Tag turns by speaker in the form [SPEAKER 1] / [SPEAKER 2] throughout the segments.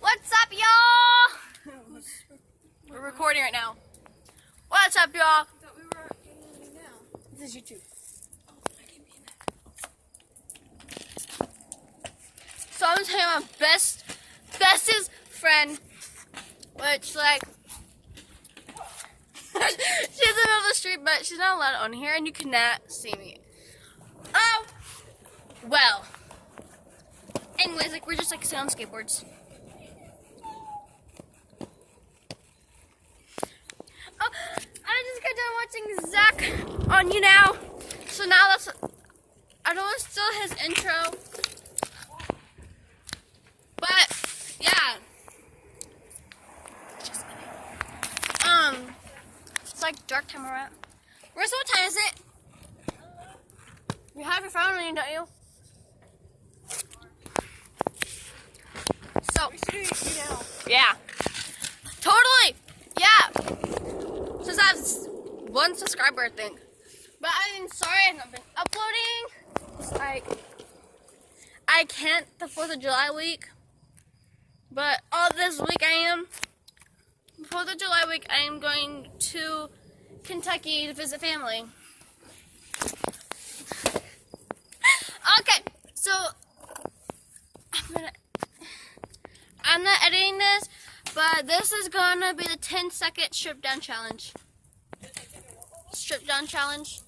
[SPEAKER 1] What's up, y'all? We're recording right now. What's up, y'all?
[SPEAKER 2] I thought we were getting now.
[SPEAKER 1] This is YouTube.
[SPEAKER 2] Oh, I can't be in that.
[SPEAKER 1] So I'm telling you my bestest friend, which like she's in the middle of the street, but she's not allowed on here, and you cannot see me. Oh, well. Anyways, like we're just like sitting on skateboards. Oh, I just got done watching Zach on You Now, so now that's I don't want to steal his intro, but yeah. Just kidding. It's like dark time around. Marissa, what time is it? You have your phone on you, don't you? So, yeah. Totally! Yeah! Since I have 1 subscriber, I think. But I'm sorry I've not been uploading. It's like, I can't the 4th of July week. But all this week I am. The 4th of July week I am going to Kentucky to visit family. Okay, so I'm not editing this, but this is gonna be the 10-second strip down challenge. Strip down challenge.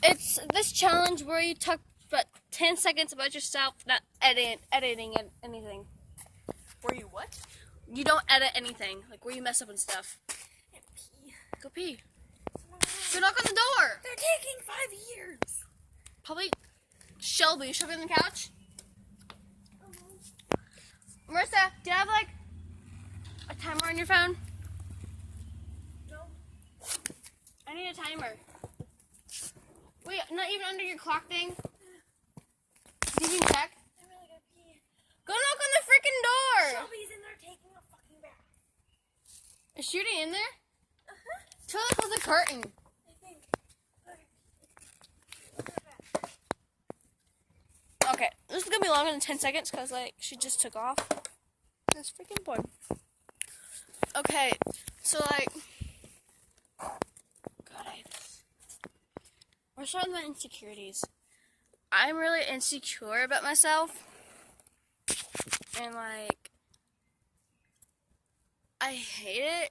[SPEAKER 1] It's this challenge where you talk about 10 seconds about yourself, not editing anything.
[SPEAKER 2] Were you what?
[SPEAKER 1] You don't edit anything, like where you mess up and stuff. Go pee. Go knock on the door.
[SPEAKER 2] They're taking 5 years.
[SPEAKER 1] Probably Shelby. Shelby on the couch. Marissa, do you have like a timer on your phone?
[SPEAKER 2] No.
[SPEAKER 1] I need a timer. Wait, not even under your clock thing? Did you check?
[SPEAKER 2] I really gotta pee.
[SPEAKER 1] Go knock on the freaking door!
[SPEAKER 2] Shelby's in there taking a fucking bath.
[SPEAKER 1] Is Shooty in there?
[SPEAKER 2] Uh-huh.
[SPEAKER 1] Tell her to close the curtain.
[SPEAKER 2] I think.
[SPEAKER 1] Okay, this is gonna be longer than 10 seconds because like she just took off. This freaking board. Okay, so like, God, I hate this. We're starting with my insecurities. I'm really insecure about myself, and like, I hate it.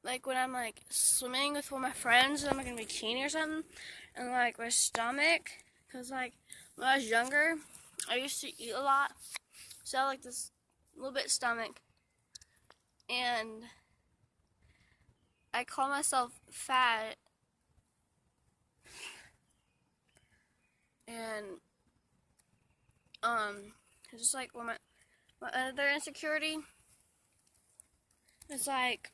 [SPEAKER 1] Like when I'm like swimming with one of my friends, and I'm like in a bikini or something, and like my stomach, cause like when I was younger, I used to eat a lot, so I had like this little bit stomach, and I call myself fat, and it's just like when my other insecurity is like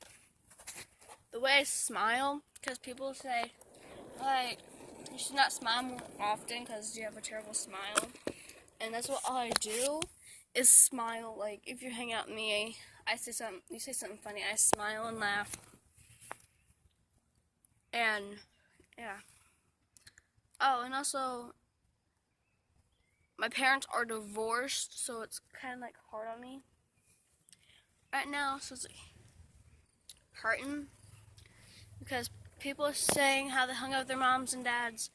[SPEAKER 1] the way I smile, because people say like you should not smile more often because you have a terrible smile. And that's what all I do is smile. Like if you hang out with me, I say something, you say something funny, I smile and laugh. And yeah. Oh, and also my parents are divorced, so it's kind of like hard on me right now. So it's like hurting because people are saying how they hung out with their moms and dads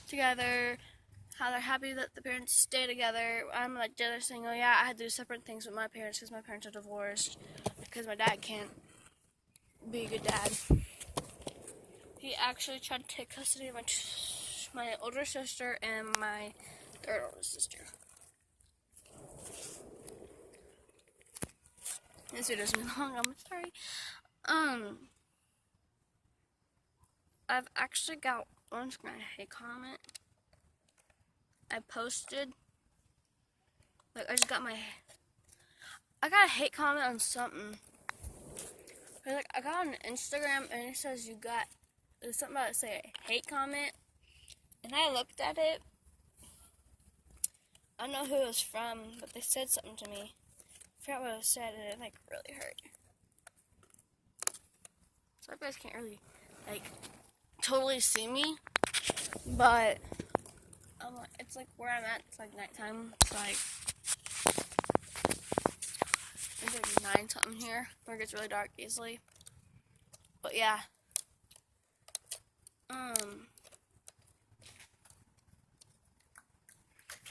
[SPEAKER 1] together, how they're happy that the parents stay together. I'm like jealous, saying, oh yeah, I had to do separate things with my parents because my parents are divorced, because my dad can't be a good dad. He actually tried to take custody of my older sister and my third oldest sister. This video's been long, I'm sorry. I've actually got one hate comment. I posted, like I got a hate comment on something. Like I got on Instagram and it says there's something about it say hate comment, and I looked at it. I don't know who it was from, but they said something to me. I forgot what it said, and it like really hurt. So you guys can't really like totally see me, but it's like where I'm at. It's like nighttime. It's like find something here where it gets really dark easily. But yeah.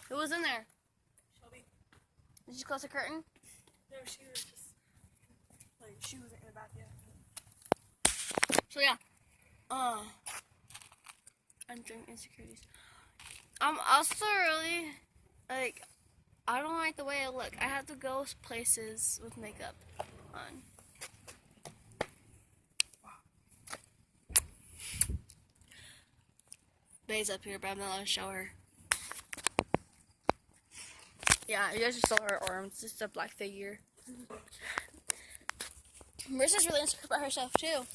[SPEAKER 1] Who was in there?
[SPEAKER 2] Shelby.
[SPEAKER 1] Did you close the curtain?
[SPEAKER 2] No, she was just like she wasn't in the bath yet.
[SPEAKER 1] So yeah. I'm doing insecurities. I'm also really like I don't like the way I look. I have to go places with makeup on. Bay's up here, but I'm not allowed to show her. Yeah, you guys just saw her arms. Just a black figure. Marissa's really insecure about herself too.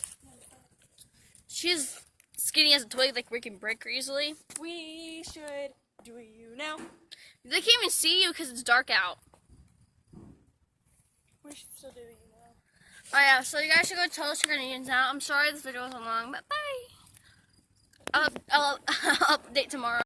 [SPEAKER 1] She's skinny as a twig, like Rick and Brick easily.
[SPEAKER 2] We should do you now.
[SPEAKER 1] They can't even see you because it's dark out.
[SPEAKER 2] We should still do you now.
[SPEAKER 1] Oh yeah, so you guys should go tell us your Canadians now. I'm sorry this video wasn't long, but bye. I'll update tomorrow.